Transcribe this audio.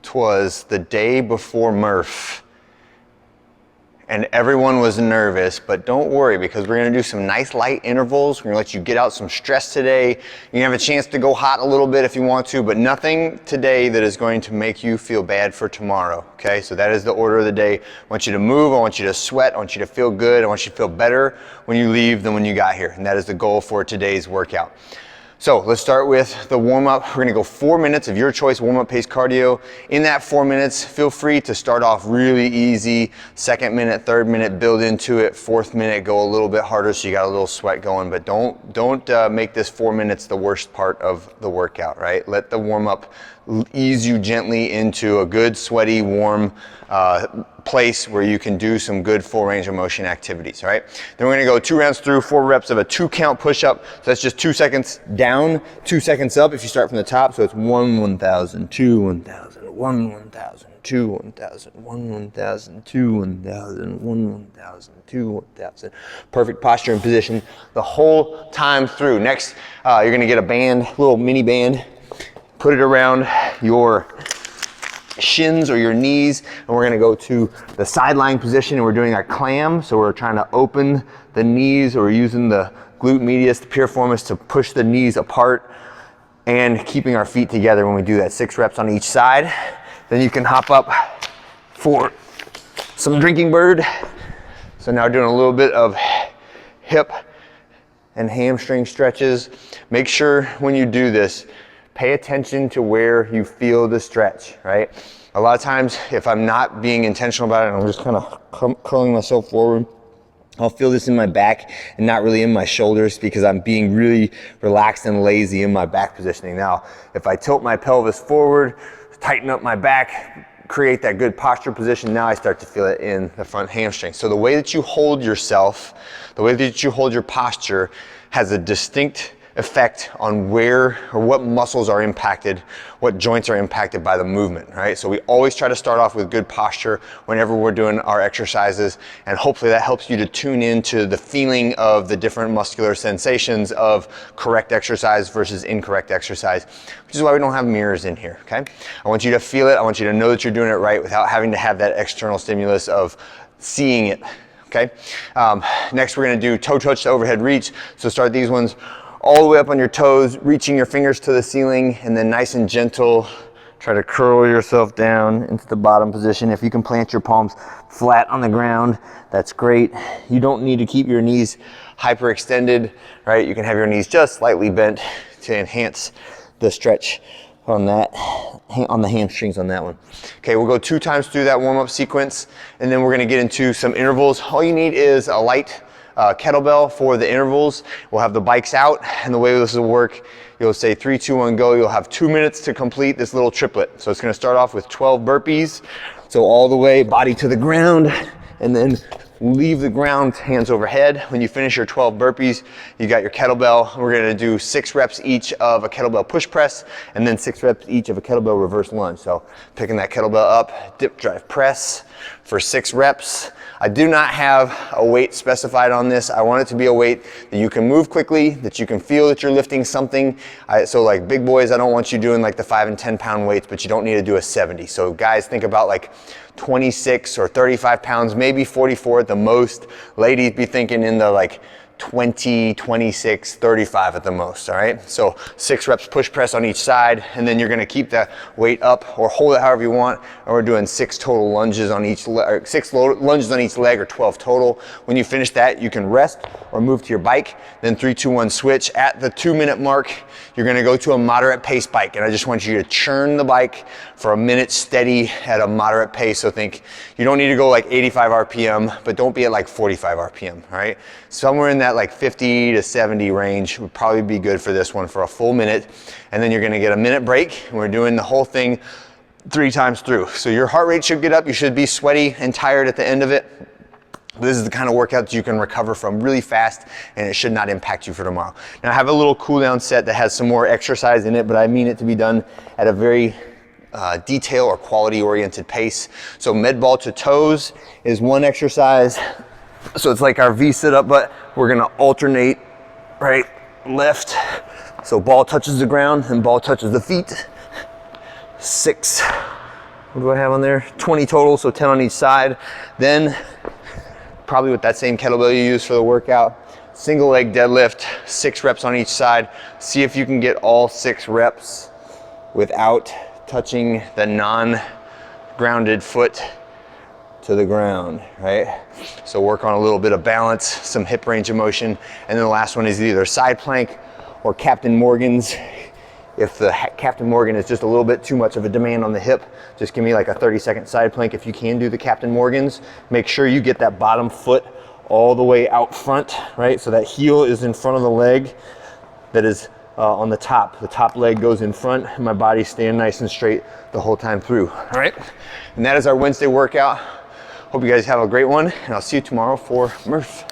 'twas the day before Murph and everyone was nervous, but don't worry because we're gonna do some nice light intervals. We're gonna let you get out some stress today. You have a chance to go hot a little bit if you want to, but nothing today that is going to make you feel bad for tomorrow, okay? So that is the order of the day. I want you to move, I want you to sweat, I want you to feel good, I want you to feel better when you leave than when you got here. And that is the goal for today's workout. So let's start with the warm-up. We're gonna go 4 minutes of your choice warm-up pace cardio. In that 4 minutes, feel free to start off really easy. 2nd minute, 3rd minute, build into it. 4th minute, go a little bit harder so you got a little sweat going, but don't make this 4 minutes the worst part of the workout, right? Let the warm-up ease you gently into a good, sweaty, warm place where you can do some good full range of motion activities, all right? Then we're gonna go 2 rounds through, 4 reps of a 2 count push-up. So that's just 2 seconds down, 2 seconds up if you start from the top. So it's 1, 1,000, 2, 1,000, 1, 1,000, 2, 1,000, 1, 1,000, 2, 1,000, 1, 1,000, 2, 1,000. Perfect posture and position the whole time through. Next, you're gonna get a band, little mini band, put it around your shins or your knees, and we're gonna go to the side lying position and we're doing our clam. So we're trying to open the knees, or we're using the glute medius, the piriformis to push the knees apart and keeping our feet together when we do that. 6 reps on each side. Then you can hop up for some drinking bird. So now we're doing a little bit of hip and hamstring stretches. Make sure when you do this, pay attention to where you feel the stretch, right? A lot of times, if I'm not being intentional about it, and I'm just kind of curling myself forward, I'll feel this in my back and not really in my shoulders because I'm being really relaxed and lazy in my back positioning. Now, if I tilt my pelvis forward, tighten up my back, create that good posture position, now I start to feel it in the front hamstring. So the way that you hold yourself, the way that you hold your posture has a distinct effect on where or what muscles are impacted, what joints are impacted by the movement, right? So we always try to start off with good posture whenever we're doing our exercises, and hopefully that helps you to tune into the feeling of the different muscular sensations of correct exercise versus incorrect exercise, which is why we don't have mirrors in here, okay? I want you to feel it, I want you to know that you're doing it right without having to have that external stimulus of seeing it, okay? Next we're gonna do toe touch to overhead reach. So start these ones all the way up on your toes, reaching your fingers to the ceiling, and then nice and gentle, try to curl yourself down into the bottom position. If you can plant your palms flat on the ground, that's great. You don't need to keep your knees hyperextended, right? You can have your knees just slightly bent to enhance the stretch on that, on the hamstrings on that one. Okay, we'll go 2 times through that warm-up sequence, and then we're gonna get into some intervals. All you need is a light kettlebell for the intervals. We'll have the bikes out, and the way this will work, you'll say 3, 2, 1, go. You'll have 2 minutes to complete this little triplet. So it's gonna start off with 12 burpees. So all the way, body to the ground, and then leave the ground, hands overhead. When you finish your 12 burpees, you got your kettlebell. We're gonna do 6 reps each of a kettlebell push press, and then 6 reps each of a kettlebell reverse lunge. So picking that kettlebell up, dip, drive, press for 6 reps. I do not have a weight specified on this. I want it to be a weight that you can move quickly, that you can feel that you're lifting something. So like big boys, I don't want you doing like the 5 and 10 pound weights, but you don't need to do a 70. So guys, think about like 26 or 35 pounds, maybe 44 at the most. Ladies, be thinking in the like 20, 26, 35 at the most, all right? So 6 reps push press on each side, and then you're gonna keep that weight up or hold it however you want, and we're doing 6 total lunges on each leg, 6 lunges on each leg, or 12 total. When you finish that, you can rest or move to your bike, then 3, 2, 1 switch. At the 2-minute mark, you're gonna go to a moderate pace bike, and I just want you to churn the bike for a minute steady at a moderate pace. So think, you don't need to go like 85 RPM, but don't be at like 45 RPM, all right? Somewhere in that like 50 to 70 range would probably be good for this one for a full minute. And then you're gonna get a minute break, and we're doing the whole thing 3 times through. So your heart rate should get up, you should be sweaty and tired at the end of it. This is the kind of workout that you can recover from really fast, and it should not impact you for tomorrow. Now I have a little cool down set that has some more exercise in it, but I mean it to be done at a very detail or quality oriented pace. So med ball to toes is one exercise. So it's like our V sit up, but we're gonna alternate right, left. So ball touches the ground and ball touches the feet. 6, what do I have on there? 20 total, so 10 on each side. Then, probably with that same kettlebell you use for the workout, single leg deadlift, 6 reps on each side. See if you can get all 6 reps without touching the non-grounded foot to the ground, right? So work on a little bit of balance, some hip range of motion, and then the last one is either side plank or Captain Morgan's. If the Captain Morgan is just a little bit too much of a demand on the hip, just give me like a 30-second side plank. If you can do the Captain Morgans, make sure you get that bottom foot all the way out front, right? So that heel is in front of the leg that is on the top. The top leg goes in front and my body's staying nice and straight the whole time through, all right? And that is our Wednesday workout. Hope you guys have a great one, and I'll see you tomorrow for Murph.